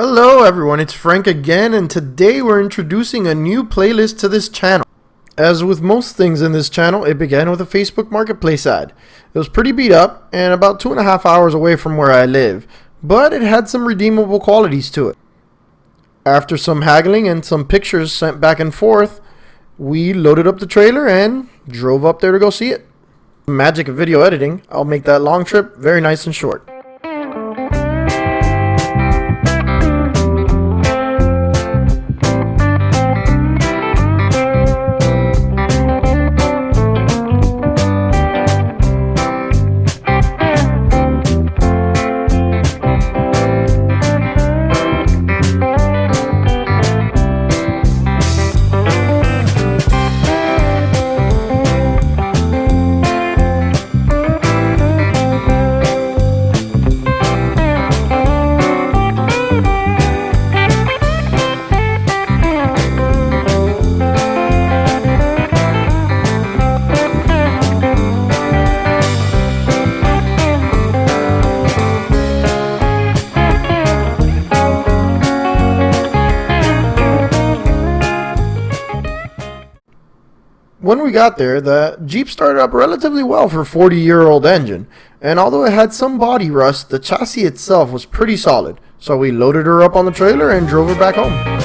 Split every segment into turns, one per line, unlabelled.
Hello everyone, it's Frank again, and today we're introducing a new playlist to this channel. As with most things in this channel, it began with a Facebook Marketplace ad. It was pretty beat up and about 2.5 hours away from where I live, but it had some redeemable qualities to it. After some haggling and some pictures sent back and forth, we loaded up the trailer and drove up there to go see it. Magic of video editing, I'll make that long trip very nice and short. When we got there, the Jeep started up relatively well for a 40-year-old engine, and although it had some body rust, the chassis itself was pretty solid. So we loaded her up on the trailer and drove her back home.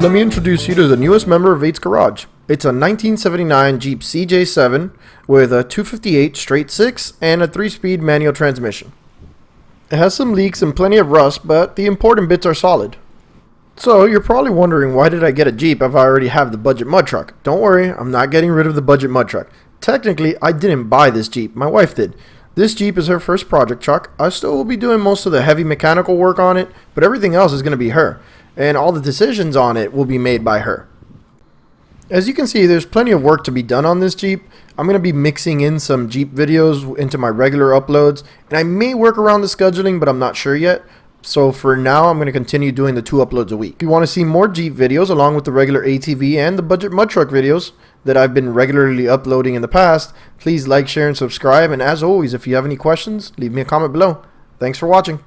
Let me introduce you to the newest member of 8's Garage. It's a 1979 Jeep CJ7 with a 258 straight 6 and a 3-speed manual transmission. It has some leaks and plenty of rust, but the important bits are solid. So you're probably wondering, why did I get a Jeep if I already have the budget mud truck? Don't worry, I'm not getting rid of the budget mud truck. Technically, I didn't buy this Jeep, my wife did. This Jeep is her first project truck. I still will be doing most of the heavy mechanical work on it, but everything else is going to be her. And all the decisions on it will be made by her. As you can see, there's plenty of work to be done on this Jeep. I'm going to be mixing in some Jeep videos into my regular uploads, and I may work around the scheduling, but I'm not sure yet. So for now, I'm going to continue doing the 2 uploads a week. If you want to see more Jeep videos along with the regular ATV and the budget mud truck videos that I've been regularly uploading in the past, please like, share, and subscribe. And as always, if you have any questions, leave me a comment below. Thanks for watching.